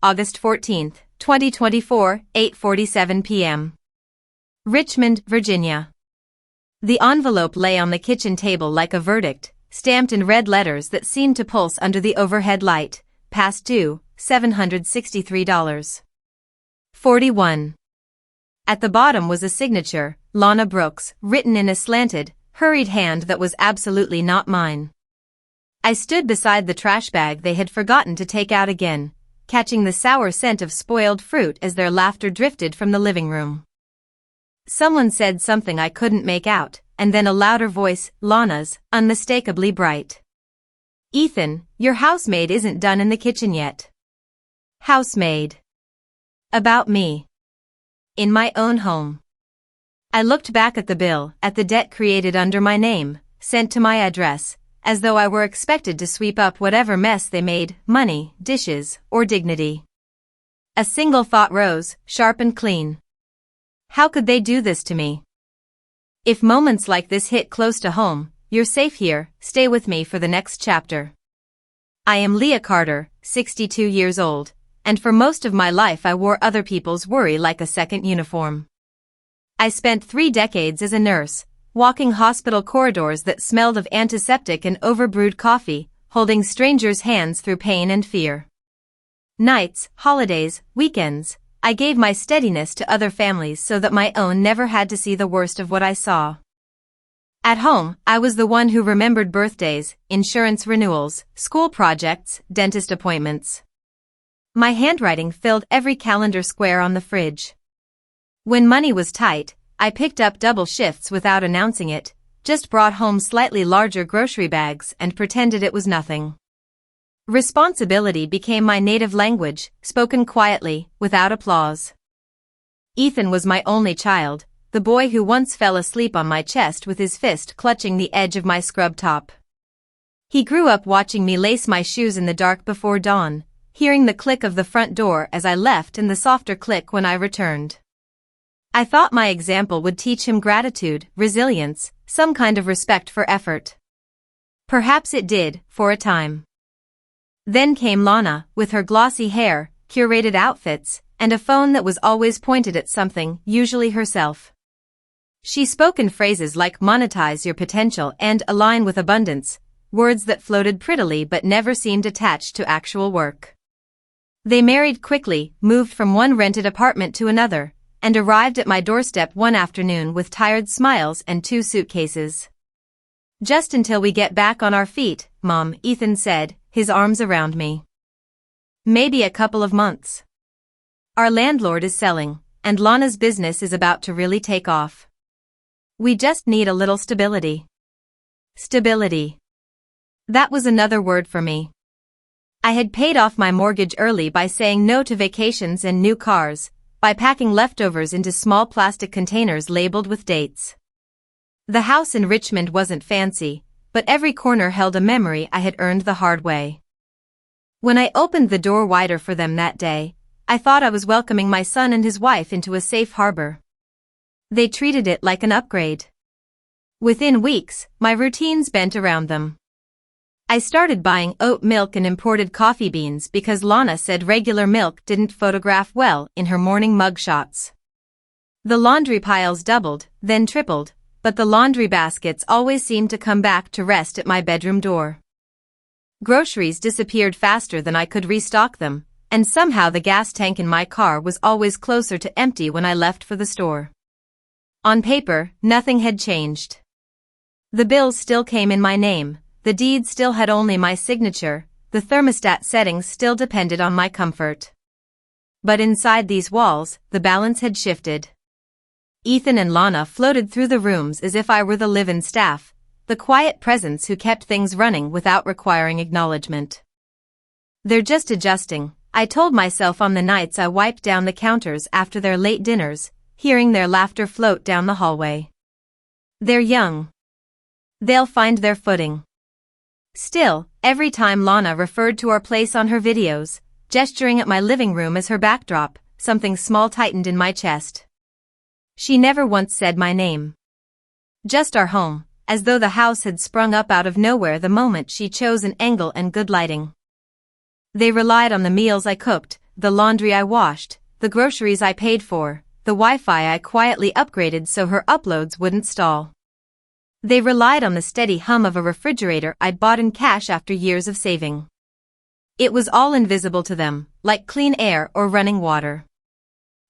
August 14, 2024, 8:47 p.m. Richmond, Virginia. The envelope lay on the kitchen table like a verdict, stamped in red letters that seemed to pulse under the overhead light. Past due, $763. 41. At the bottom was a signature, Lana Brooks, written in a slanted, hurried hand that was absolutely not mine. I stood beside the trash bag they had forgotten to take out again, catching the sour scent of spoiled fruit as their laughter drifted from the living room. Someone said something I couldn't make out, and then a louder voice, Lana's, unmistakably bright. "Ethan, your housemaid isn't done in the kitchen yet." Housemaid. About me. In my own home. I looked back at the bill, at the debt created under my name, sent to my address, as though I were expected to sweep up whatever mess they made, money, dishes, or dignity. A single thought rose, sharp and clean. How could they do this to me? If moments like this hit close to home, you're safe here, stay with me for the next chapter. I am Leah Carter, 62 years old, and for most of my life I wore other people's worry like a second uniform. I spent 3 decades as a nurse, walking hospital corridors that smelled of antiseptic and overbrewed coffee, holding strangers' hands through pain and fear. Nights, holidays, weekends, I gave my steadiness to other families so that my own never had to see the worst of what I saw. At home, I was the one who remembered birthdays, insurance renewals, school projects, dentist appointments. My handwriting filled every calendar square on the fridge. When money was tight, I picked up double shifts without announcing it, just brought home slightly larger grocery bags and pretended it was nothing. Responsibility became my native language, spoken quietly, without applause. Ethan was my only child, the boy who once fell asleep on my chest with his fist clutching the edge of my scrub top. He grew up watching me lace my shoes in the dark before dawn, hearing the click of the front door as I left and the softer click when I returned. I thought my example would teach him gratitude, resilience, some kind of respect for effort. Perhaps it did, for a time. Then came Lana, with her glossy hair, curated outfits, and a phone that was always pointed at something, usually herself. She spoke in phrases like monetize your potential and align with abundance, words that floated prettily but never seemed attached to actual work. They married quickly, moved from one rented apartment to another, and arrived at my doorstep one afternoon with tired smiles and 2 suitcases. "Just until we get back on our feet, Mom," Ethan said, his arms around me. "Maybe a couple of months. Our landlord is selling, and Lana's business is about to really take off. We just need a little stability." Stability. That was another word for me. I had paid off my mortgage early by saying no to vacations and new cars, by packing leftovers into small plastic containers labeled with dates. The house in Richmond wasn't fancy, but every corner held a memory I had earned the hard way. When I opened the door wider for them that day, I thought I was welcoming my son and his wife into a safe harbor. They treated it like an upgrade. Within weeks, my routines bent around them. I started buying oat milk and imported coffee beans because Lana said regular milk didn't photograph well in her morning mug shots. The laundry piles doubled, then tripled, but the laundry baskets always seemed to come back to rest at my bedroom door. Groceries disappeared faster than I could restock them, and somehow the gas tank in my car was always closer to empty when I left for the store. On paper, nothing had changed. The bills still came in my name. The deed still had only my signature, the thermostat settings still depended on my comfort. But inside these walls, the balance had shifted. Ethan and Lana floated through the rooms as if I were the live-in staff, the quiet presence who kept things running without requiring acknowledgement. "They're just adjusting," I told myself on the nights I wiped down the counters after their late dinners, hearing their laughter float down the hallway. "They're young. They'll find their footing." Still, every time Lana referred to our place on her videos, gesturing at my living room as her backdrop, something small tightened in my chest. She never once said my name. Just our home, as though the house had sprung up out of nowhere the moment she chose an angle and good lighting. They relied on the meals I cooked, the laundry I washed, the groceries I paid for, the Wi-Fi I quietly upgraded so her uploads wouldn't stall. They relied on the steady hum of a refrigerator I'd bought in cash after years of saving. It was all invisible to them, like clean air or running water.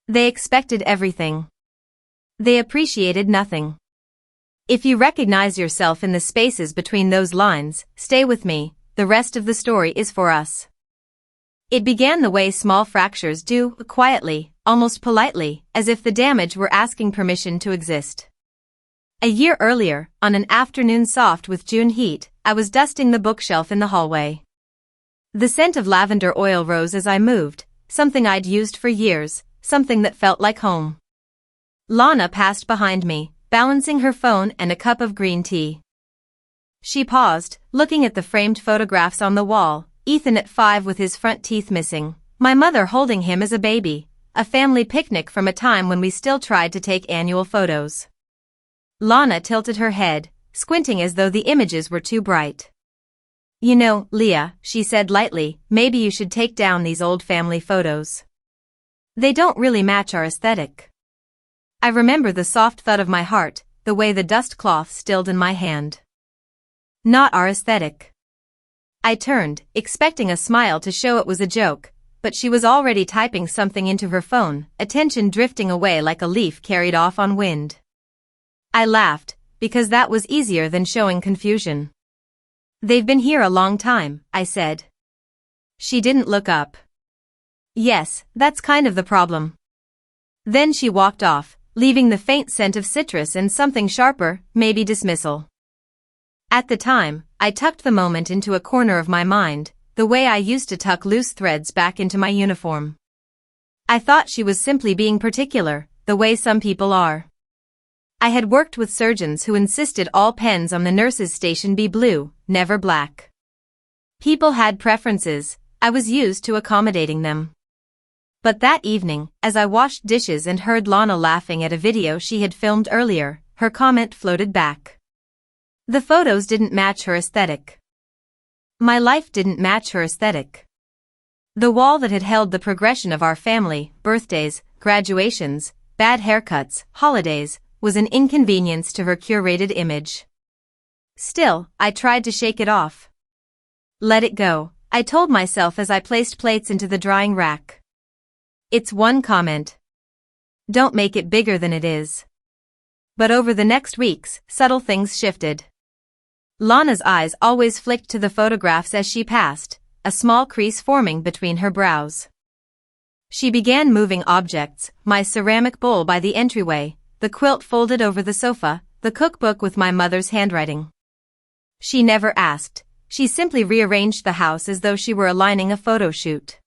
They expected everything. They appreciated nothing. If you recognize yourself in the spaces between those lines, stay with me, the rest of the story is for us. It began the way small fractures do, quietly, almost politely, as if the damage were asking permission to exist. A year earlier, on an afternoon soft with June heat, I was dusting the bookshelf in the hallway. The scent of lavender oil rose as I moved, something I'd used for years, something that felt like home. Lana passed behind me, balancing her phone and a cup of green tea. She paused, looking at the framed photographs on the wall, Ethan at 5 with his front teeth missing, my mother holding him as a baby, a family picnic from a time when we still tried to take annual photos. Lana tilted her head, squinting as though the images were too bright. You know, Leah, she said lightly, maybe you should take down these old family photos. They don't really match our aesthetic. I remember the soft thud of my heart, the way the dust cloth stilled in my hand. Not our aesthetic. I turned, expecting a smile to show it was a joke, but she was already typing something into her phone, attention drifting away like a leaf carried off on wind. I laughed, because that was easier than showing confusion. They've been here a long time, I said. She didn't look up. Yes, that's kind of the problem. Then she walked off, leaving the faint scent of citrus and something sharper, maybe dismissal. At the time, I tucked the moment into a corner of my mind, the way I used to tuck loose threads back into my uniform. I thought she was simply being particular, the way some people are. I had worked with surgeons who insisted all pens on the nurse's station be blue, never black. People had preferences, I was used to accommodating them. But that evening, as I washed dishes and heard Lana laughing at a video she had filmed earlier, her comment floated back. The photos didn't match her aesthetic. My life didn't match her aesthetic. The wall that had held the progression of our family, birthdays, graduations, bad haircuts, holidays, was an inconvenience to her curated image. Still, I tried to shake it off. Let it go, I told myself as I placed plates into the drying rack. It's one comment. Don't make it bigger than it is. But over the next weeks, subtle things shifted. Lana's eyes always flicked to the photographs as she passed, a small crease forming between her brows. She began moving objects, my ceramic bowl by the entryway, the quilt folded over the sofa, the cookbook with my mother's handwriting. She never asked, she simply rearranged the house as though she were aligning a photo shoot.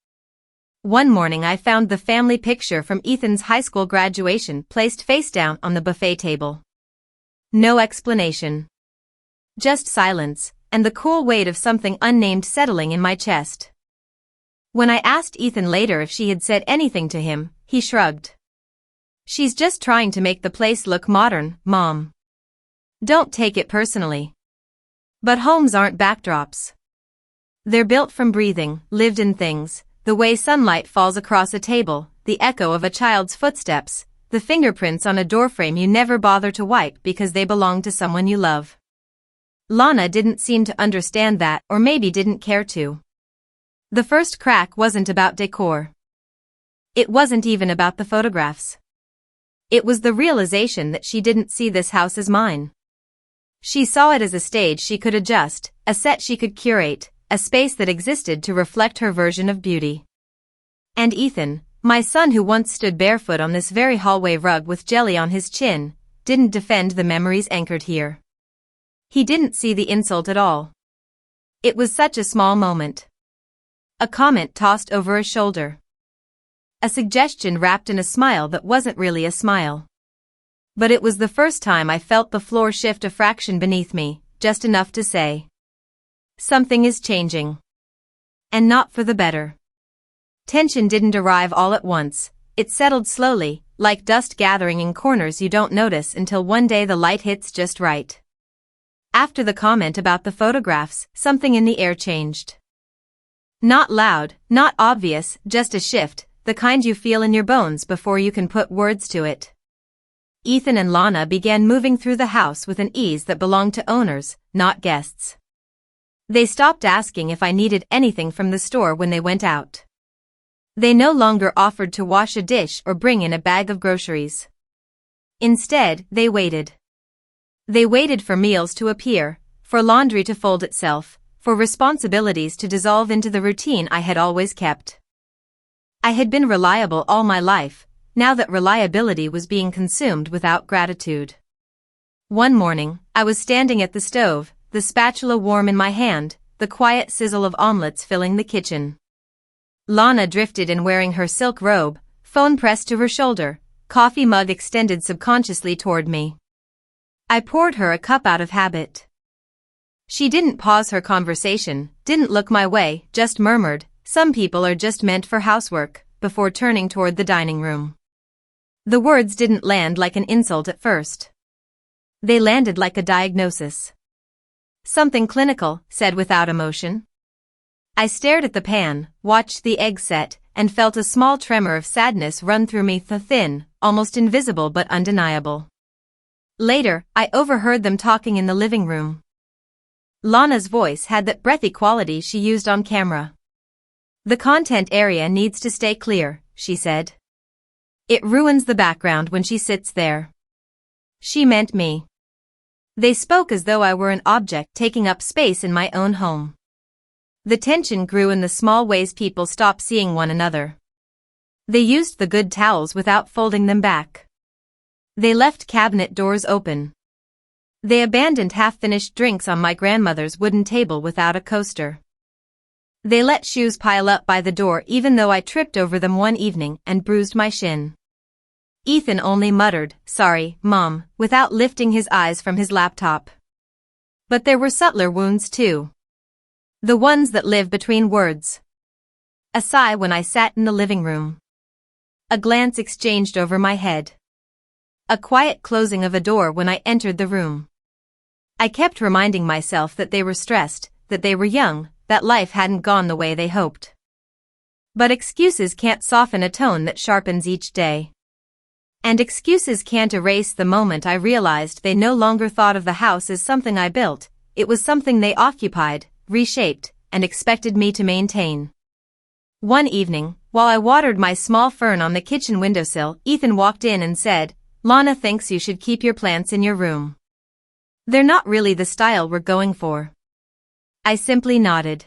One morning I found the family picture from Ethan's high school graduation placed face down on the buffet table. No explanation. Just silence, and the cool weight of something unnamed settling in my chest. When I asked Ethan later if she had said anything to him, he shrugged. She's just trying to make the place look modern, Mom. Don't take it personally. But homes aren't backdrops. They're built from breathing, lived-in things, the way sunlight falls across a table, the echo of a child's footsteps, the fingerprints on a doorframe you never bother to wipe because they belong to someone you love. Lana didn't seem to understand that, or maybe didn't care to. The first crack wasn't about decor. It wasn't even about the photographs. It was the realization that she didn't see this house as mine. She saw it as a stage she could adjust, a set she could curate, a space that existed to reflect her version of beauty. And Ethan, my son who once stood barefoot on this very hallway rug with jelly on his chin, didn't defend the memories anchored here. He didn't see the insult at all. It was such a small moment. A comment tossed over a shoulder. A suggestion wrapped in a smile that wasn't really a smile. But it was the first time I felt the floor shift a fraction beneath me, just enough to say, something is changing. And not for the better. Tension didn't arrive all at once, it settled slowly, like dust gathering in corners you don't notice until one day the light hits just right. After the comment about the photographs, something in the air changed. Not loud, not obvious, just a shift, the kind you feel in your bones before you can put words to it. Ethan and Lana began moving through the house with an ease that belonged to owners, not guests. They stopped asking if I needed anything from the store when they went out. They no longer offered to wash a dish or bring in a bag of groceries. Instead, they waited. They waited for meals to appear, for laundry to fold itself, for responsibilities to dissolve into the routine I had always kept. I had been reliable all my life, now that reliability was being consumed without gratitude. One morning, I was standing at the stove, the spatula warm in my hand, the quiet sizzle of omelets filling the kitchen. Lana drifted in wearing her silk robe, phone pressed to her shoulder, coffee mug extended subconsciously toward me. I poured her a cup out of habit. She didn't pause her conversation, didn't look my way, just murmured, "Some people are just meant for housework," before turning toward the dining room. The words didn't land like an insult at first. They landed like a diagnosis. "Something clinical," said without emotion. I stared at the pan, watched the egg set, and felt a small tremor of sadness run through me, thin, almost invisible but undeniable. Later, I overheard them talking in the living room. Lana's voice had that breathy quality she used on camera. "The content area needs to stay clear," she said. "It ruins the background when she sits there." She meant me. They spoke as though I were an object taking up space in my own home. The tension grew in the small ways people stopped seeing one another. They used the good towels without folding them back. They left cabinet doors open. They abandoned half-finished drinks on my grandmother's wooden table without a coaster. They let shoes pile up by the door even though I tripped over them one evening and bruised my shin. Ethan only muttered, "Sorry, Mom," without lifting his eyes from his laptop. But there were subtler wounds too. The ones that live between words. A sigh when I sat in the living room. A glance exchanged over my head. A quiet closing of a door when I entered the room. I kept reminding myself that they were stressed, that they were young, that life hadn't gone the way they hoped. But excuses can't soften a tone that sharpens each day. And excuses can't erase the moment I realized they no longer thought of the house as something I built, it was something they occupied, reshaped, and expected me to maintain. One evening, while I watered my small fern on the kitchen windowsill, Ethan walked in and said, "Lana thinks you should keep your plants in your room. They're not really the style we're going for." I simply nodded.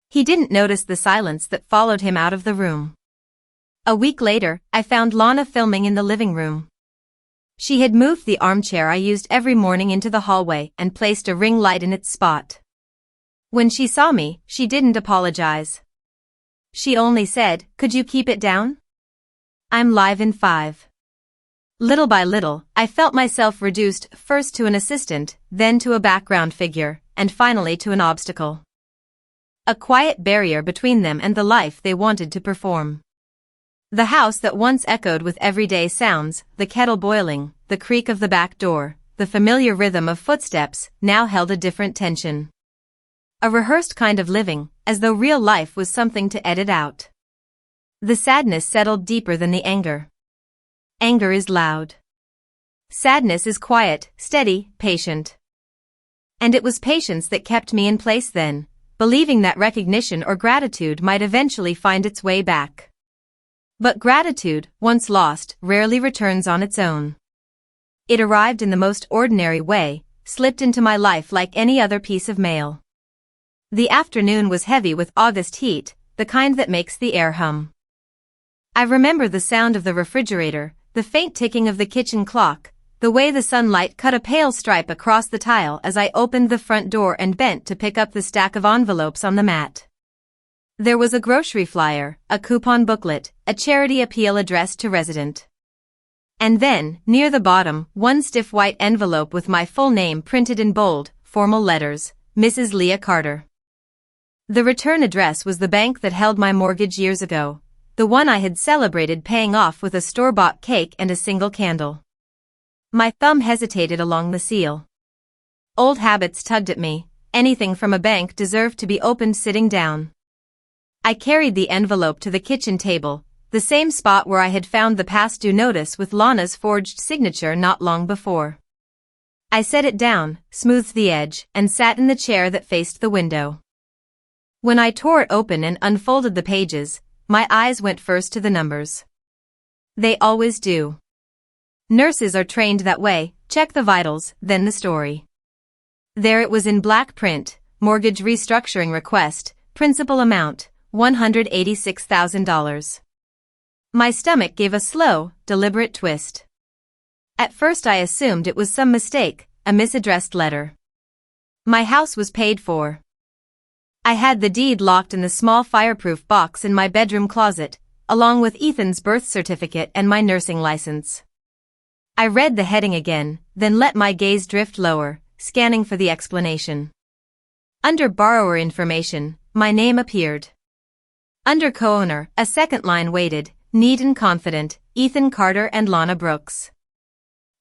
He didn't notice the silence that followed him out of the room. A week later, I found Lana filming in the living room. She had moved the armchair I used every morning into the hallway and placed a ring light in its spot. When she saw me, she didn't apologize. She only said, "Could you keep it down? I'm live in 5. Little by little, I felt myself reduced first to an assistant, then to a background figure, and finally to an obstacle. A quiet barrier between them and the life they wanted to perform. The house that once echoed with everyday sounds, the kettle boiling, the creak of the back door, the familiar rhythm of footsteps, now held a different tension. A rehearsed kind of living, as though real life was something to edit out. The sadness settled deeper than the anger. Anger is loud. Sadness is quiet, steady, patient. And it was patience that kept me in place then, believing that recognition or gratitude might eventually find its way back. But gratitude, once lost, rarely returns on its own. It arrived in the most ordinary way, slipped into my life like any other piece of mail. The afternoon was heavy with August heat, the kind that makes the air hum. I remember the sound of the refrigerator, the faint ticking of the kitchen clock, the way the sunlight cut a pale stripe across the tile as I opened the front door and bent to pick up the stack of envelopes on the mat. There was a grocery flyer, a coupon booklet, a charity appeal addressed to resident. And then, near the bottom, one stiff white envelope with my full name printed in bold, formal letters, Mrs. Leah Carter. The return address was the bank that held my mortgage years ago, the one I had celebrated paying off with a store-bought cake and a single candle. My thumb hesitated along the seal. Old habits tugged at me, anything from a bank deserved to be opened sitting down. I carried the envelope to the kitchen table, the same spot where I had found the past due notice with Lana's forged signature not long before. I set it down, smoothed the edge, and sat in the chair that faced the window. When I tore it open and unfolded the pages, my eyes went first to the numbers. They always do. Nurses are trained that way, check the vitals, then the story. There it was in black print, mortgage restructuring request, principal amount, $186,000. My stomach gave a slow, deliberate twist. At first I assumed it was some mistake, a misaddressed letter. My house was paid for. I had the deed locked in the small fireproof box in my bedroom closet, along with Ethan's birth certificate and my nursing license. I read the heading again, then let my gaze drift lower, scanning for the explanation. Under borrower information, my name appeared. Under co-owner, a second line waited, neat and confident, Ethan Carter and Lana Brooks.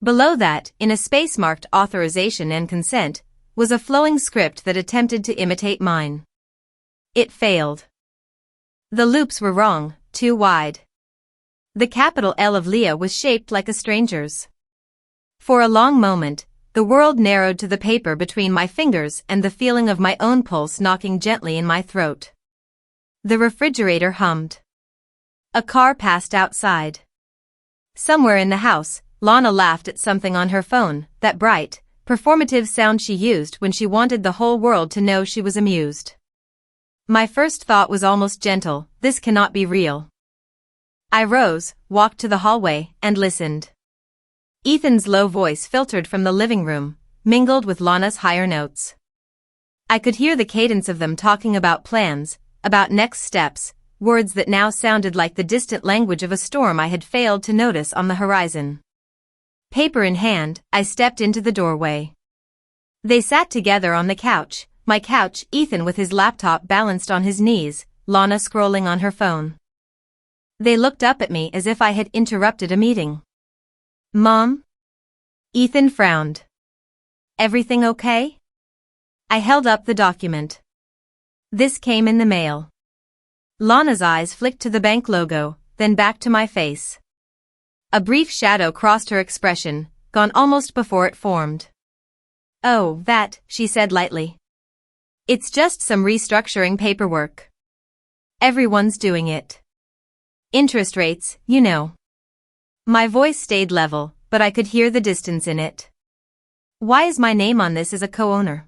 Below that, in a space marked authorization and consent, was a flowing script that attempted to imitate mine. It failed. The loops were wrong, too wide. The capital L of Leah was shaped like a stranger's. For a long moment, the world narrowed to the paper between my fingers and the feeling of my own pulse knocking gently in my throat. The refrigerator hummed. A car passed outside. Somewhere in the house, Lana laughed at something on her phone, that bright, performative sound she used when she wanted the whole world to know she was amused. My first thought was almost gentle, this cannot be real. I rose, walked to the hallway, and listened. Ethan's low voice filtered from the living room, mingled with Lana's higher notes. I could hear the cadence of them talking about plans, about next steps, words that now sounded like the distant language of a storm I had failed to notice on the horizon. Paper in hand, I stepped into the doorway. They sat together on the couch, my couch, Ethan with his laptop balanced on his knees, Lana scrolling on her phone. They looked up at me as if I had interrupted a meeting. Mom? Ethan frowned. Everything okay? I held up the document. This came in the mail. Lana's eyes flicked to the bank logo, then back to my face. A brief shadow crossed her expression, gone almost before it formed. Oh, that, she said lightly. It's just some restructuring paperwork. Everyone's doing it. Interest rates, you know. My voice stayed level, but I could hear the distance in it. Why is my name on this as a co-owner?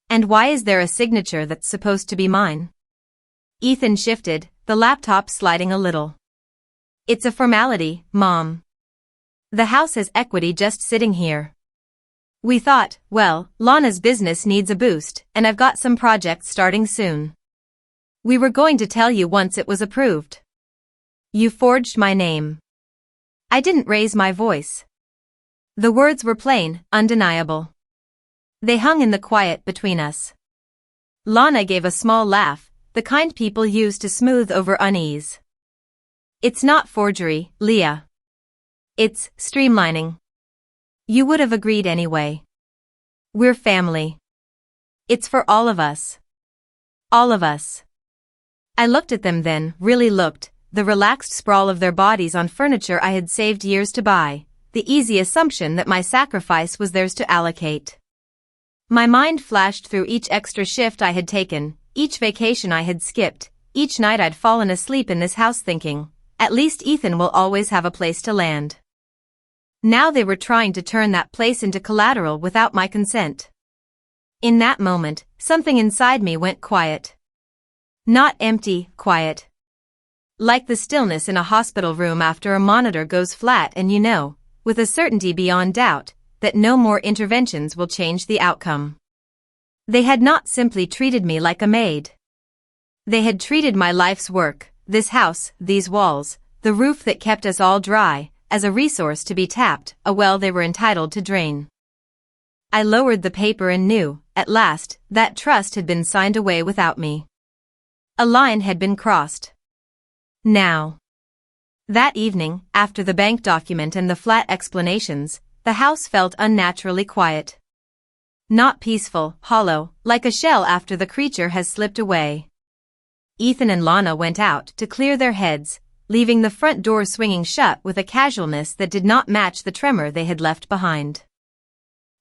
And why is there a signature that's supposed to be mine? Ethan shifted, the laptop sliding a little. It's a formality, Mom. The house has equity just sitting here. We thought, well, Lana's business needs a boost, and I've got some projects starting soon. We were going to tell you once it was approved. You forged my name. I didn't raise my voice. The words were plain, undeniable. They hung in the quiet between us. Lana gave a small laugh, the kind people use to smooth over unease. It's not forgery, Leah. It's streamlining. You would have agreed anyway. We're family. It's for all of us. All of us. I looked at them then, really looked, the relaxed sprawl of their bodies on furniture I had saved years to buy, the easy assumption that my sacrifice was theirs to allocate. My mind flashed through each extra shift I had taken, each vacation I had skipped, each night I'd fallen asleep in this house thinking, at least Ethan will always have a place to land. Now they were trying to turn that place into collateral without my consent. In that moment, something inside me went quiet. Not empty, quiet. Like the stillness in a hospital room after a monitor goes flat and you know, with a certainty beyond doubt, that no more interventions will change the outcome. They had not simply treated me like a maid. They had treated my life's work, this house, these walls, the roof that kept us all dry, as a resource to be tapped, a well they were entitled to drain. I lowered the paper and knew, at last, that trust had been signed away without me. A line had been crossed. Now. That evening, after the bank document and the flat explanations, the house felt unnaturally quiet. Not peaceful, hollow, like a shell after the creature has slipped away. Ethan and Lana went out to clear their heads, leaving the front door swinging shut with a casualness that did not match the tremor they had left behind.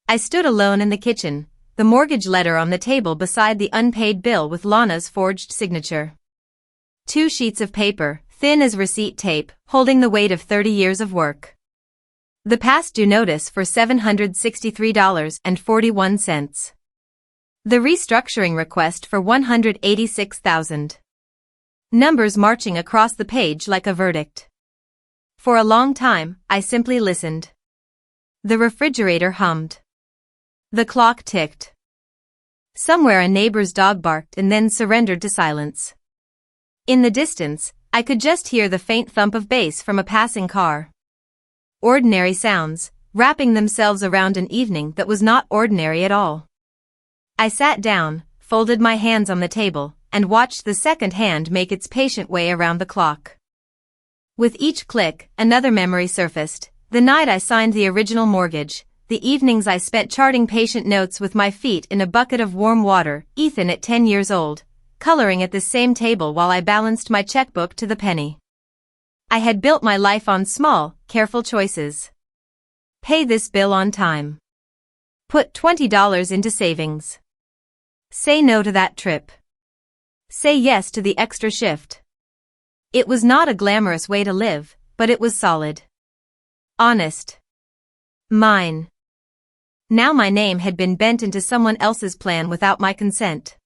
I stood alone in the kitchen, the mortgage letter on the table beside the unpaid bill with Lana's forged signature. 2 sheets of paper, thin as receipt tape, holding the weight of 30 years of work. The past due notice for $763.41. The restructuring request for $186,000. Numbers marching across the page like a verdict. For a long time, I simply listened. The refrigerator hummed. The clock ticked. Somewhere a neighbor's dog barked and then surrendered to silence. In the distance, I could just hear the faint thump of bass from a passing car. Ordinary sounds, wrapping themselves around an evening that was not ordinary at all. I sat down, folded my hands on the table, and watched the second hand make its patient way around the clock. With each click, another memory surfaced, the night I signed the original mortgage, the evenings I spent charting patient notes with my feet in a bucket of warm water, Ethan at 10 years old, coloring at the same table while I balanced my checkbook to the penny. I had built my life on small, careful choices. Pay this bill on time. Put $20 into savings. Say no to that trip. Say yes to the extra shift. It was not a glamorous way to live, but it was solid. Honest. Mine. Now my name had been bent into someone else's plan without my consent.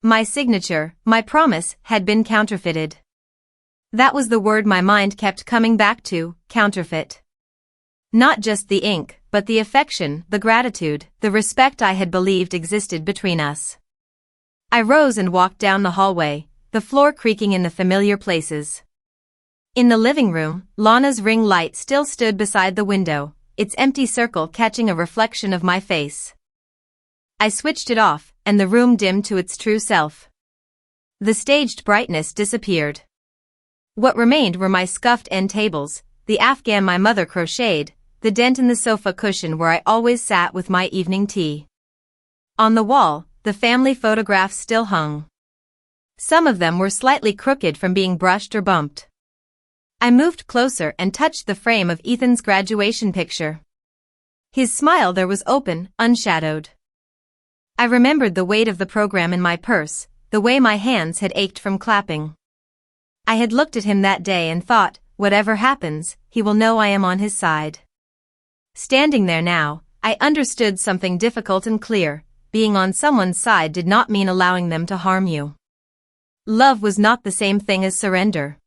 My signature, my promise, had been counterfeited. That was the word my mind kept coming back to, counterfeit. Not just the ink, but the affection, the gratitude, the respect I had believed existed between us. I rose and walked down the hallway, the floor creaking in the familiar places. In the living room, Lana's ring light still stood beside the window, its empty circle catching a reflection of my face. I switched it off, and the room dimmed to its true self. The staged brightness disappeared. What remained were my scuffed end tables, the afghan my mother crocheted, the dent in the sofa cushion where I always sat with my evening tea. On the wall, the family photographs still hung. Some of them were slightly crooked from being brushed or bumped. I moved closer and touched the frame of Ethan's graduation picture. His smile there was open, unshadowed. I remembered the weight of the program in my purse, the way my hands had ached from clapping. I had looked at him that day and thought, whatever happens, he will know I am on his side. Standing there now, I understood something difficult and clear. Being on someone's side did not mean allowing them to harm you. Love was not the same thing as surrender.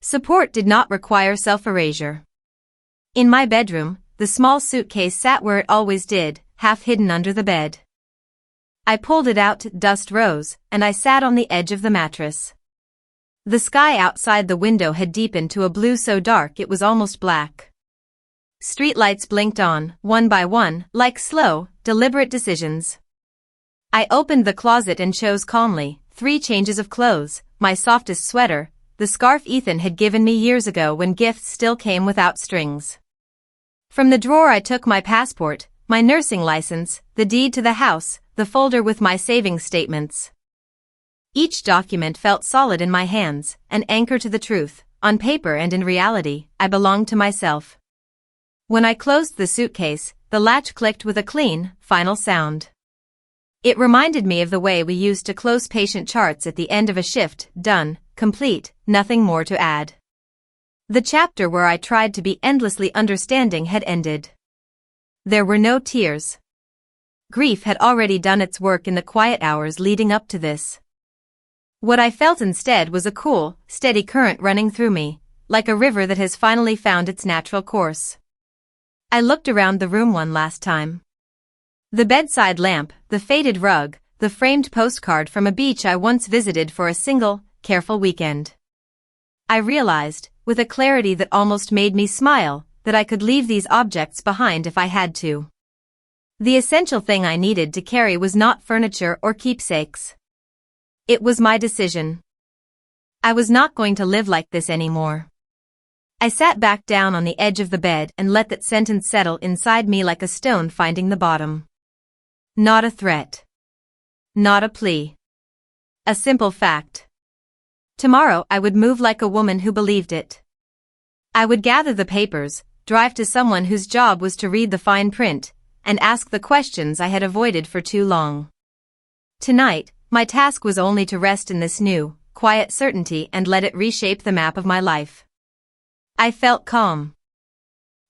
Support did not require self-erasure. In my bedroom, the small suitcase sat where it always did, half hidden under the bed. I pulled it out, dust rose, and I sat on the edge of the mattress. The sky outside the window had deepened to a blue so dark it was almost black. Streetlights blinked on, one by one, like slow, deliberate decisions. I opened the closet and chose calmly, 3 changes of clothes, my softest sweater, the scarf Ethan had given me years ago when gifts still came without strings. From the drawer I took my passport, my nursing license, the deed to the house, the folder with my savings statements. Each document felt solid in my hands, an anchor to the truth. On paper and in reality, I belonged to myself. When I closed the suitcase, the latch clicked with a clean, final sound. It reminded me of the way we used to close patient charts at the end of a shift, done, complete, nothing more to add. The chapter where I tried to be endlessly understanding had ended. There were no tears. Grief had already done its work in the quiet hours leading up to this. What I felt instead was a cool, steady current running through me, like a river that has finally found its natural course. I looked around the room one last time. The bedside lamp, the faded rug, the framed postcard from a beach I once visited for a single, careful weekend. I realized, with a clarity that almost made me smile, that I could leave these objects behind if I had to. The essential thing I needed to carry was not furniture or keepsakes. It was my decision. I was not going to live like this anymore. I sat back down on the edge of the bed and let that sentence settle inside me like a stone finding the bottom. Not a threat. Not a plea. A simple fact. Tomorrow I would move like a woman who believed it. I would gather the papers, drive to someone whose job was to read the fine print, and ask the questions I had avoided for too long. Tonight, my task was only to rest in this new, quiet certainty and let it reshape the map of my life. I felt calm.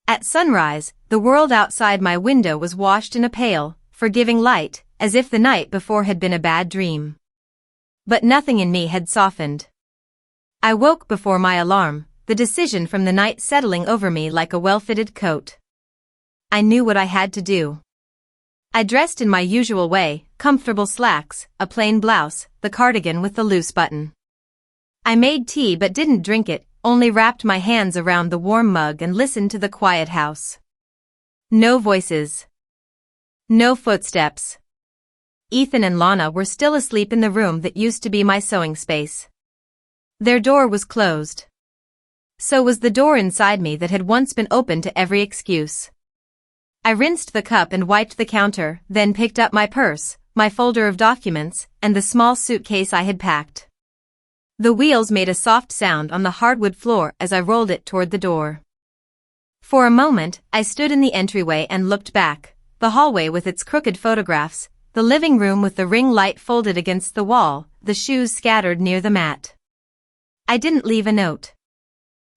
At sunrise, the world outside my window was washed in a pale, forgiving light, as if the night before had been a bad dream. But nothing in me had softened. I woke before my alarm, the decision from the night settling over me like a well-fitted coat. I knew what I had to do. I dressed in my usual way, comfortable slacks, a plain blouse, the cardigan with the loose button. I made tea but didn't drink it, only wrapped my hands around the warm mug and listened to the quiet house. No voices. No footsteps. Ethan and Lana were still asleep in the room that used to be my sewing space. Their door was closed. So was the door inside me that had once been open to every excuse. I rinsed the cup and wiped the counter, then picked up my purse, my folder of documents, and the small suitcase I had packed. The wheels made a soft sound on the hardwood floor as I rolled it toward the door. For a moment, I stood in the entryway and looked back, the hallway with its crooked photographs, the living room with the ring light folded against the wall, the shoes scattered near the mat. I didn't leave a note.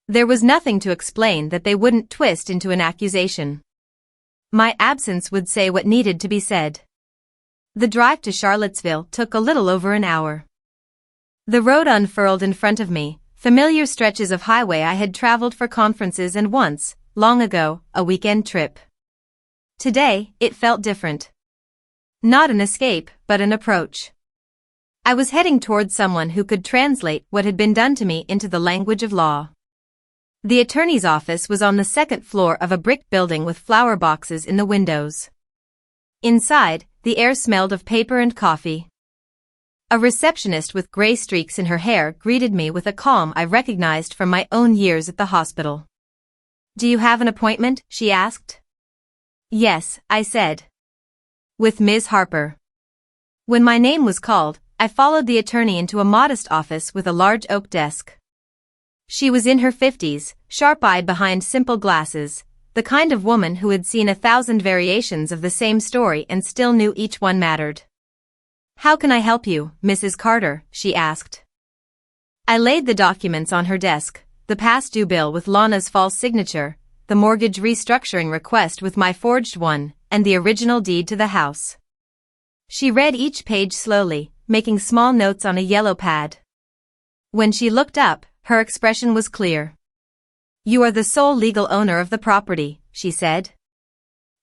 There was nothing to explain that they wouldn't twist into an accusation. My absence would say what needed to be said. The drive to Charlottesville took a little over an hour. The road unfurled in front of me, familiar stretches of highway I had traveled for conferences and once, long ago, a weekend trip. Today, it felt different. Not an escape, but an approach. I was heading toward someone who could translate what had been done to me into the language of law. The attorney's office was on the second floor of a brick building with flower boxes in the windows. Inside, the air smelled of paper and coffee. A receptionist with gray streaks in her hair greeted me with a calm I recognized from my own years at the hospital. "Do you have an appointment?" she asked. "Yes," I said. "With Ms. Harper." When my name was called, I followed the attorney into a modest office with a large oak desk. She was in her 50s, sharp-eyed behind simple glasses, the kind of woman who had seen 1,000 variations of the same story and still knew each one mattered. "How can I help you, Mrs. Carter?" she asked. I laid the documents on her desk, the past due bill with Lana's false signature, the mortgage restructuring request with my forged one, and the original deed to the house. She read each page slowly, making small notes on a yellow pad. When she looked up, her expression was clear. "You are the sole legal owner of the property," she said.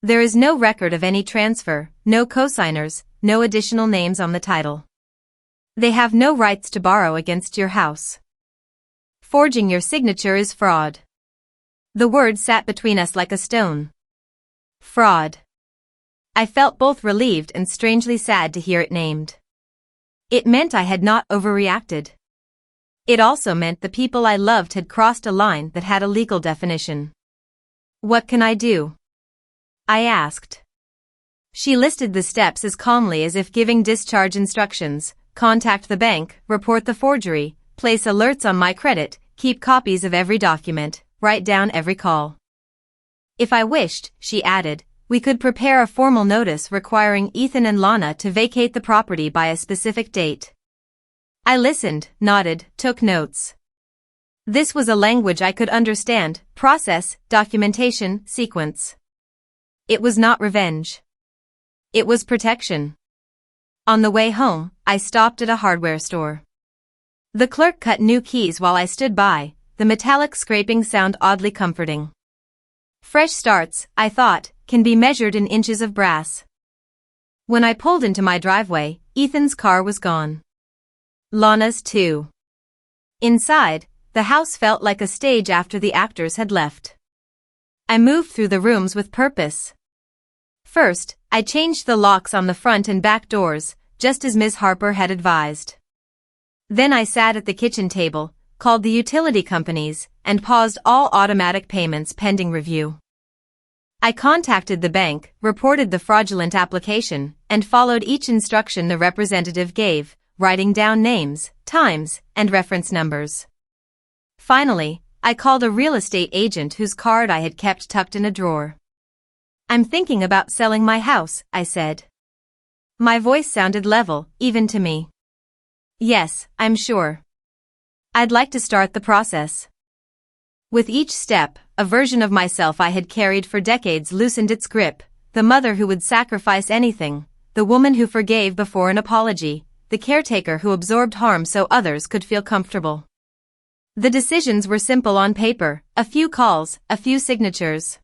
"There is no record of any transfer, no cosigners, no additional names on the title. They have no rights to borrow against your house. Forging your signature is fraud." The word sat between us like a stone. Fraud. I felt both relieved and strangely sad to hear it named. It meant I had not overreacted. It also meant the people I loved had crossed a line that had a legal definition. "What can I do?" I asked. She listed the steps as calmly as if giving discharge instructions: contact the bank, report the forgery, place alerts on my credit, keep copies of every document, write down every call. If I wished, she added, we could prepare a formal notice requiring Ethan and Lana to vacate the property by a specific date. I listened, nodded, took notes. This was a language I could understand: process, documentation, sequence. It was not revenge. It was protection. On the way home, I stopped at a hardware store. The clerk cut new keys while I stood by, the metallic scraping sound oddly comforting. Fresh starts, I thought, can be measured in inches of brass. When I pulled into my driveway, Ethan's car was gone. Lana's too. Inside, the house felt like a stage after the actors had left. I moved through the rooms with purpose. First, I changed the locks on the front and back doors, just as Ms. Harper had advised. Then I sat at the kitchen table, called the utility companies, and paused all automatic payments pending review. I contacted the bank, reported the fraudulent application, and followed each instruction the representative gave, writing down names, times, and reference numbers. Finally, I called a real estate agent whose card I had kept tucked in a drawer. "I'm thinking about selling my house," I said. My voice sounded level, even to me. "Yes, I'm sure. I'd like to start the process." With each step, a version of myself I had carried for decades loosened its grip, the mother who would sacrifice anything, the woman who forgave before an apology, the caretaker who absorbed harm so others could feel comfortable. The decisions were simple on paper, a few calls, a few signatures.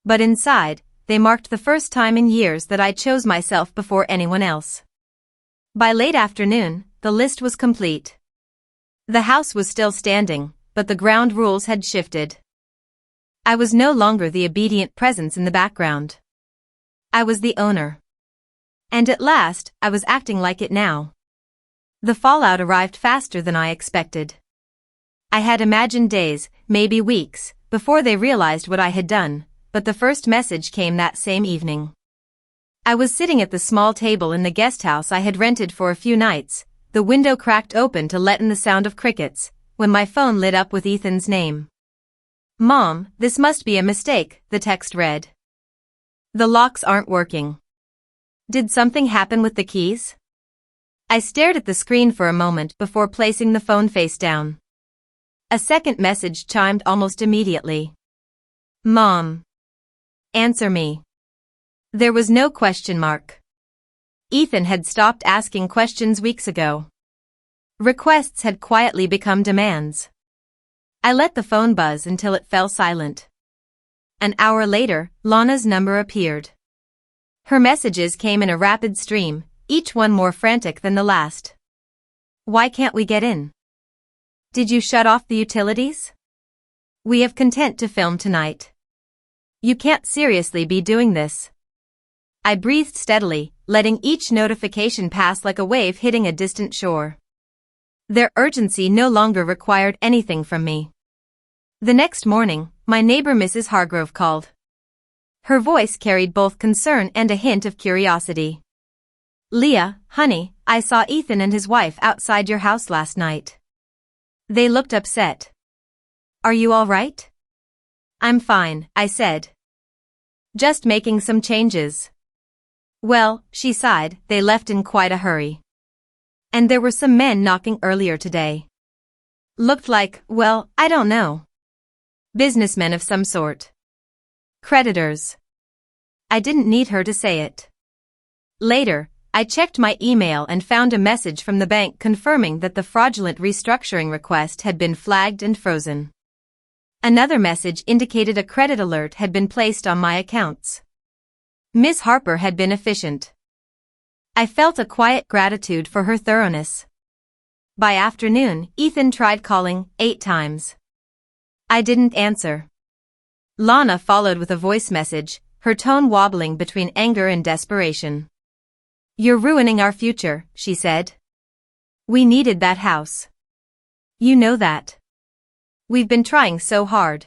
But inside, they marked the first time in years that I chose myself before anyone else. By late afternoon, the list was complete. The house was still standing, but the ground rules had shifted. I was no longer the obedient presence in the background. I was the owner. And at last, I was acting like it now. The fallout arrived faster than I expected. I had imagined days, maybe weeks, before they realized what I had done, but the first message came that same evening. I was sitting at the small table in the guest house I had rented for a few nights, the window cracked open to let in the sound of crickets, when my phone lit up with Ethan's name. "Mom, this must be a mistake," the text read. "The locks aren't working. Did something happen with the keys?" I stared at the screen for a moment before placing the phone face down. A second message chimed almost immediately. "Mom. Answer me." There was no question mark. Ethan had stopped asking questions weeks ago. Requests had quietly become demands. I let the phone buzz until it fell silent. An hour later, Lana's number appeared. Her messages came in a rapid stream, each one more frantic than the last. "Why can't we get in? Did you shut off the utilities? We have content to film tonight. You can't seriously be doing this." I breathed steadily, letting each notification pass like a wave hitting a distant shore. Their urgency no longer required anything from me. The next morning, my neighbor Mrs. Hargrove called. Her voice carried both concern and a hint of curiosity. "Leah, honey, I saw Ethan and his wife outside your house last night. They looked upset. Are you all right?" "I'm fine," I said. "Just making some changes." "Well," she sighed, "they left in quite a hurry. And there were some men knocking earlier today. Looked like, well, I don't know. Businessmen of some sort. Creditors." I didn't need her to say it. Later, I checked my email and found a message from the bank confirming that the fraudulent restructuring request had been flagged and frozen. Another message indicated a credit alert had been placed on my accounts. Miss Harper had been efficient. I felt a quiet gratitude for her thoroughness. By afternoon, Ethan tried calling 8 times. I didn't answer. Lana followed with a voice message, her tone wobbling between anger and desperation. "You're ruining our future," she said. "We needed that house. You know that. We've been trying so hard."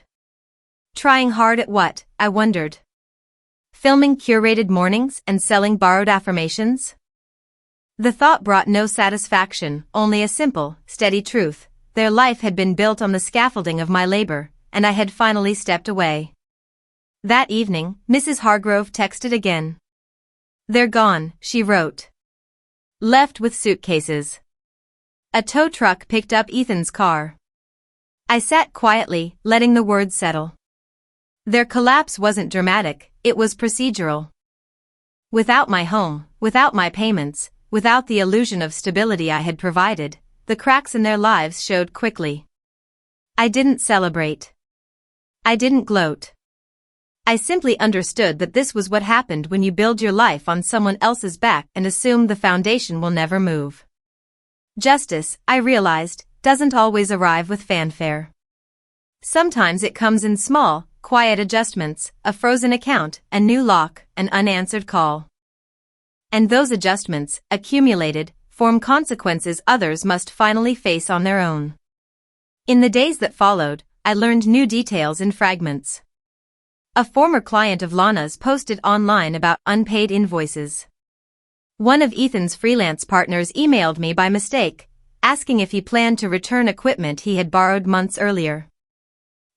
Trying hard at what, I wondered. Filming curated mornings and selling borrowed affirmations? The thought brought no satisfaction, only a simple, steady truth. Their life had been built on the scaffolding of my labor, and I had finally stepped away. That evening, Mrs. Hargrove texted again. "They're gone," she wrote. "Left with suitcases." A tow truck picked up Ethan's car. I sat quietly, letting the words settle. Their collapse wasn't dramatic, it was procedural. Without my home, without my payments, without the illusion of stability I had provided, the cracks in their lives showed quickly. I didn't celebrate. I didn't gloat. I simply understood that this was what happened when you build your life on someone else's back and assume the foundation will never move. Justice, I realized, doesn't always arrive with fanfare. Sometimes it comes in small, quiet adjustments, a frozen account, a new lock, an unanswered call. And those adjustments, accumulated, form consequences others must finally face on their own. In the days that followed, I learned new details in fragments. A former client of Lana's posted online about unpaid invoices. One of Ethan's freelance partners emailed me by mistake, asking if he planned to return equipment he had borrowed months earlier.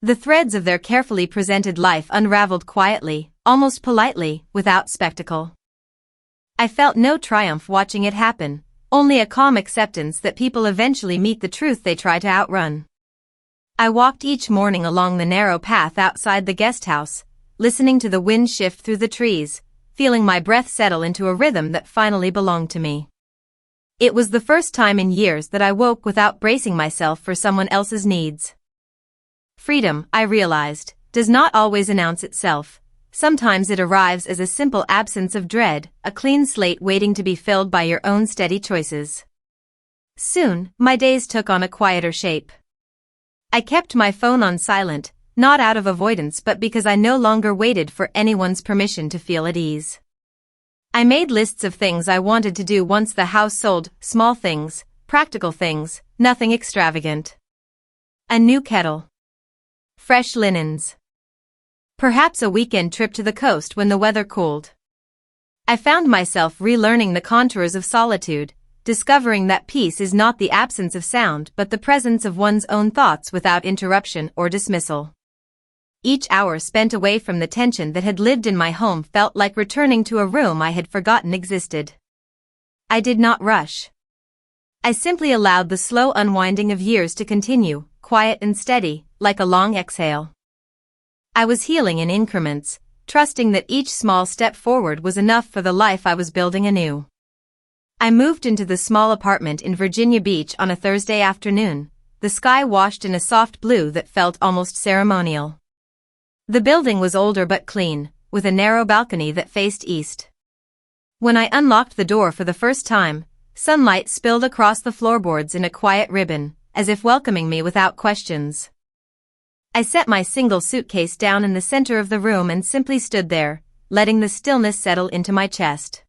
The threads of their carefully presented life unraveled quietly, almost politely, without spectacle. I felt no triumph watching it happen, only a calm acceptance that people eventually meet the truth they try to outrun. I walked each morning along the narrow path outside the guest house, listening to the wind shift through the trees, feeling my breath settle into a rhythm that finally belonged to me. It was the first time in years that I woke without bracing myself for someone else's needs. Freedom, I realized, does not always announce itself. Sometimes it arrives as a simple absence of dread, a clean slate waiting to be filled by your own steady choices. Soon, my days took on a quieter shape. I kept my phone on silent, not out of avoidance but because I no longer waited for anyone's permission to feel at ease. I made lists of things I wanted to do once the house sold, small things, practical things, nothing extravagant. A new kettle. Fresh linens. Perhaps a weekend trip to the coast when the weather cooled. I found myself relearning the contours of solitude, discovering that peace is not the absence of sound but the presence of one's own thoughts without interruption or dismissal. Each hour spent away from the tension that had lived in my home felt like returning to a room I had forgotten existed. I did not rush. I simply allowed the slow unwinding of years to continue, quiet and steady, like a long exhale. I was healing in increments, trusting that each small step forward was enough for the life I was building anew. I moved into the small apartment in Virginia Beach on a Thursday afternoon, the sky washed in a soft blue that felt almost ceremonial. The building was older but clean, with a narrow balcony that faced east. When I unlocked the door for the first time, sunlight spilled across the floorboards in a quiet ribbon, as if welcoming me without questions. I set my single suitcase down in the center of the room and simply stood there, letting the stillness settle into my chest.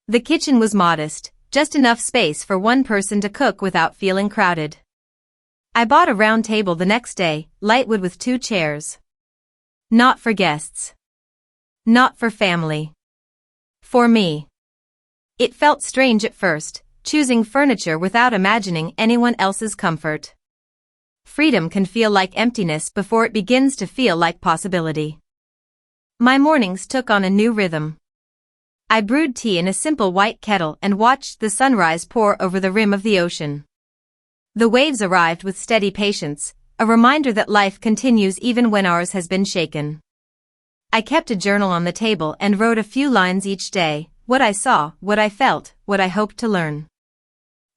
The kitchen was modest, just enough space for one person to cook without feeling crowded. I bought a round table the next day, lightwood with 2 chairs. Not for guests. Not for family. For me. It felt strange at first, choosing furniture without imagining anyone else's comfort. Freedom can feel like emptiness before it begins to feel like possibility. My mornings took on a new rhythm. I brewed tea in a simple white kettle and watched the sunrise pour over the rim of the ocean. The waves arrived with steady patience, a reminder that life continues even when ours has been shaken. I kept a journal on the table and wrote a few lines each day, what I saw, what I felt, what I hoped to learn.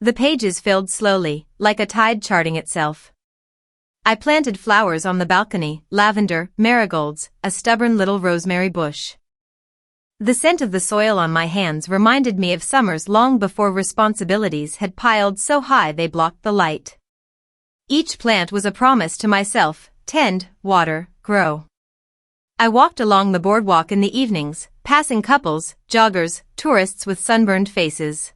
The pages filled slowly, like a tide charting itself. I planted flowers on the balcony, lavender, marigolds, a stubborn little rosemary bush. The scent of the soil on my hands reminded me of summers long before responsibilities had piled so high they blocked the light. Each plant was a promise to myself: tend, water, grow. I walked along the boardwalk in the evenings, passing couples, joggers, tourists with sunburned faces.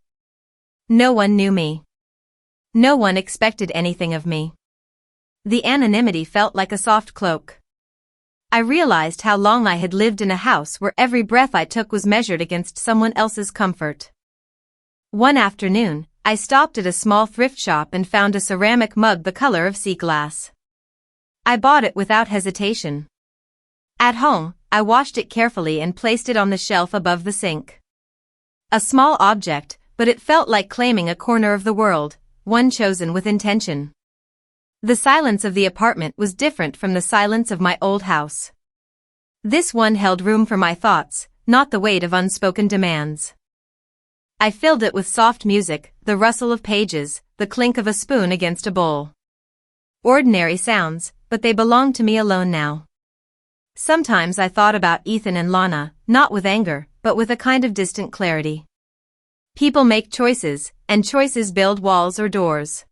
No one knew me. No one expected anything of me. The anonymity felt like a soft cloak. I realized how long I had lived in a house where every breath I took was measured against someone else's comfort. One afternoon, I stopped at a small thrift shop and found a ceramic mug the color of sea glass. I bought it without hesitation. At home, I washed it carefully and placed it on the shelf above the sink. A small object, but it felt like claiming a corner of the world, one chosen with intention. The silence of the apartment was different from the silence of my old house. This one held room for my thoughts, not the weight of unspoken demands. I filled it with soft music, the rustle of pages, the clink of a spoon against a bowl. Ordinary sounds, but they belonged to me alone now. Sometimes I thought about Ethan and Lana, not with anger, but with a kind of distant clarity. People make choices, and choices build walls or doors.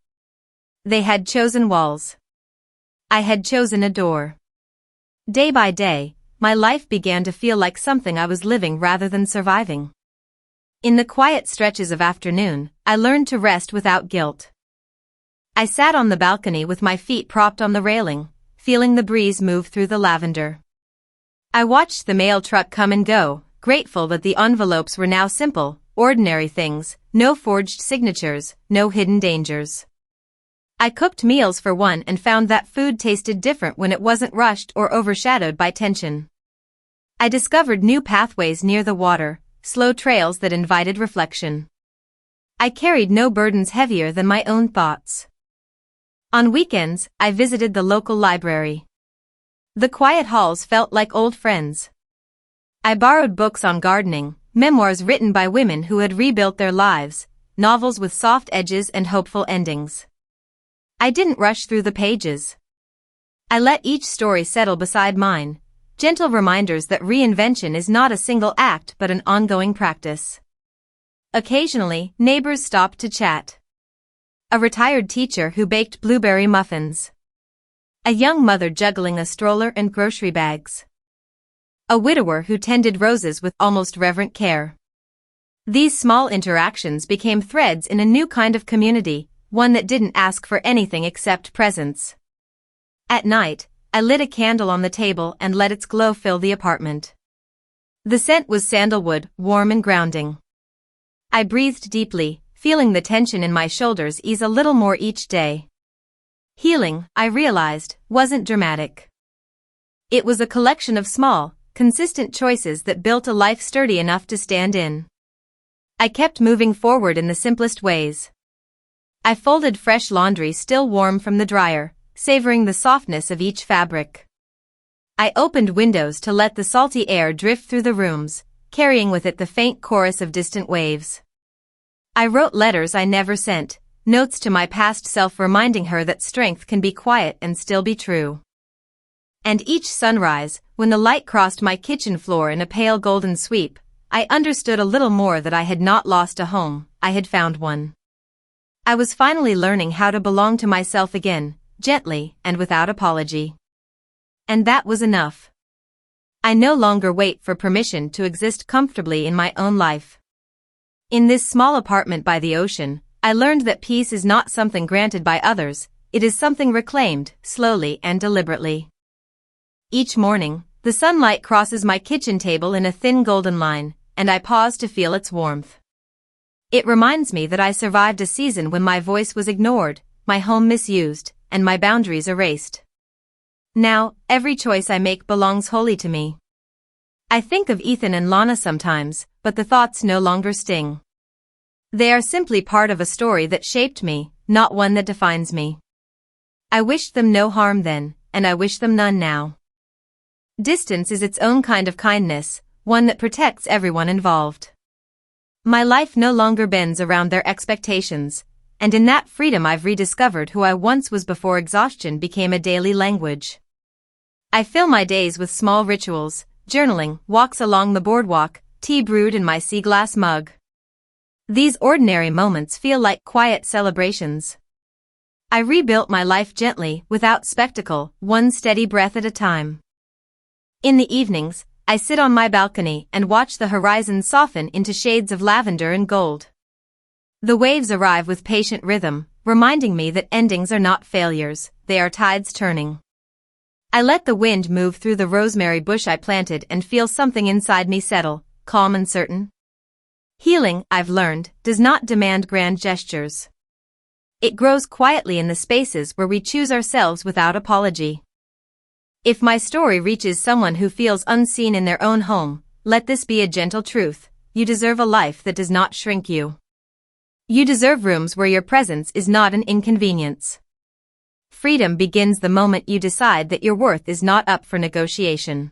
They had chosen walls. I had chosen a door. Day by day, my life began to feel like something I was living rather than surviving. In the quiet stretches of afternoon, I learned to rest without guilt. I sat on the balcony with my feet propped on the railing, feeling the breeze move through the lavender. I watched the mail truck come and go, grateful that the envelopes were now simple, ordinary things, no forged signatures, no hidden dangers. I cooked meals for one and found that food tasted different when it wasn't rushed or overshadowed by tension. I discovered new pathways near the water, slow trails that invited reflection. I carried no burdens heavier than my own thoughts. On weekends, I visited the local library. The quiet halls felt like old friends. I borrowed books on gardening, memoirs written by women who had rebuilt their lives, novels with soft edges and hopeful endings. I didn't rush through the pages. I let each story settle beside mine, gentle reminders that reinvention is not a single act but an ongoing practice. Occasionally, neighbors stopped to chat. A retired teacher who baked blueberry muffins. A young mother juggling a stroller and grocery bags. A widower who tended roses with almost reverent care. These small interactions became threads in a new kind of community, one that didn't ask for anything except presence. At night, I lit a candle on the table and let its glow fill the apartment. The scent was sandalwood, warm and grounding. I breathed deeply, feeling the tension in my shoulders ease a little more each day. Healing, I realized, wasn't dramatic. It was a collection of small, consistent choices that built a life sturdy enough to stand in. I kept moving forward in the simplest ways. I folded fresh laundry still warm from the dryer, savoring the softness of each fabric. I opened windows to let the salty air drift through the rooms, carrying with it the faint chorus of distant waves. I wrote letters I never sent, notes to my past self reminding her that strength can be quiet and still be true. And each sunrise, when the light crossed my kitchen floor in a pale golden sweep, I understood a little more that I had not lost a home, I had found one. I was finally learning how to belong to myself again, gently and without apology. And that was enough. I no longer wait for permission to exist comfortably in my own life. In this small apartment by the ocean, I learned that peace is not something granted by others, it is something reclaimed, slowly and deliberately. Each morning, the sunlight crosses my kitchen table in a thin golden line, and I pause to feel its warmth. It reminds me that I survived a season when my voice was ignored, my home misused, and my boundaries erased. Now, every choice I make belongs wholly to me. I think of Ethan and Lana sometimes, but the thoughts no longer sting. They are simply part of a story that shaped me, not one that defines me. I wished them no harm then, and I wish them none now. Distance is its own kind of kindness, one that protects everyone involved. My life no longer bends around their expectations, and in that freedom I've rediscovered who I once was before exhaustion became a daily language. I fill my days with small rituals, journaling, walks along the boardwalk, tea brewed in my sea glass mug. These ordinary moments feel like quiet celebrations. I rebuilt my life gently, without spectacle, one steady breath at a time. In the evenings, I sit on my balcony and watch the horizon soften into shades of lavender and gold. The waves arrive with patient rhythm, reminding me that endings are not failures, they are tides turning. I let the wind move through the rosemary bush I planted and feel something inside me settle, calm and certain. Healing, I've learned, does not demand grand gestures. It grows quietly in the spaces where we choose ourselves without apology. If my story reaches someone who feels unseen in their own home, let this be a gentle truth: you deserve a life that does not shrink you. You deserve rooms where your presence is not an inconvenience. Freedom begins the moment you decide that your worth is not up for negotiation.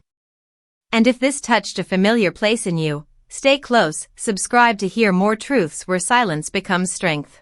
And if this touched a familiar place in you, stay close, subscribe to hear more truths where silence becomes strength.